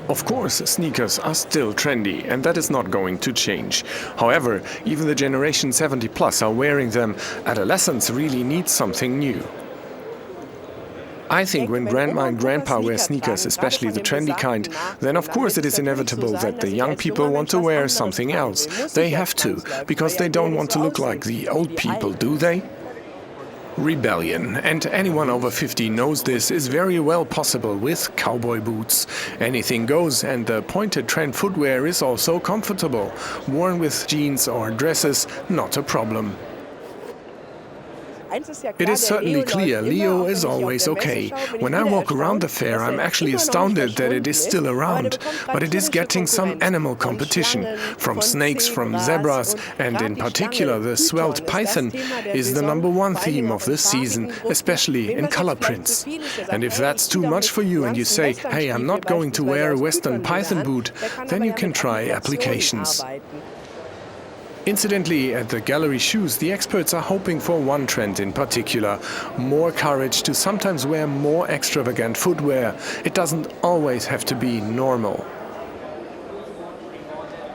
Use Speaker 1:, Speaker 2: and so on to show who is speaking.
Speaker 1: Of course, sneakers are still trendy, and that is not going to change. However, even the generation 70 plus are wearing them. Adolescents really need something new. I think when grandma and grandpa wear sneakers, especially the trendy kind, then of course it is inevitable that the young people want to wear something else. They have to, because they don't want to look like the old people, do they? Rebellion, and anyone over 50 knows this, is very well possible with cowboy boots. Anything goes, and the pointed trend footwear is also comfortable. Worn with jeans or dresses, not a problem. It is certainly clear Leo is always okay. When I walk around the fair, I'm actually astounded that it is still around. But it is getting some animal competition. From snakes, from zebras, and in particular the svelte python is the #1 theme of this season, especially in color prints. And if that's too much for you and you say, hey, I'm not going to wear a western python boot, then you can try applications. Incidentally, at the gallery shoes, the experts are hoping for one trend in particular: more courage to sometimes wear more extravagant footwear. It doesn't always have to be normal.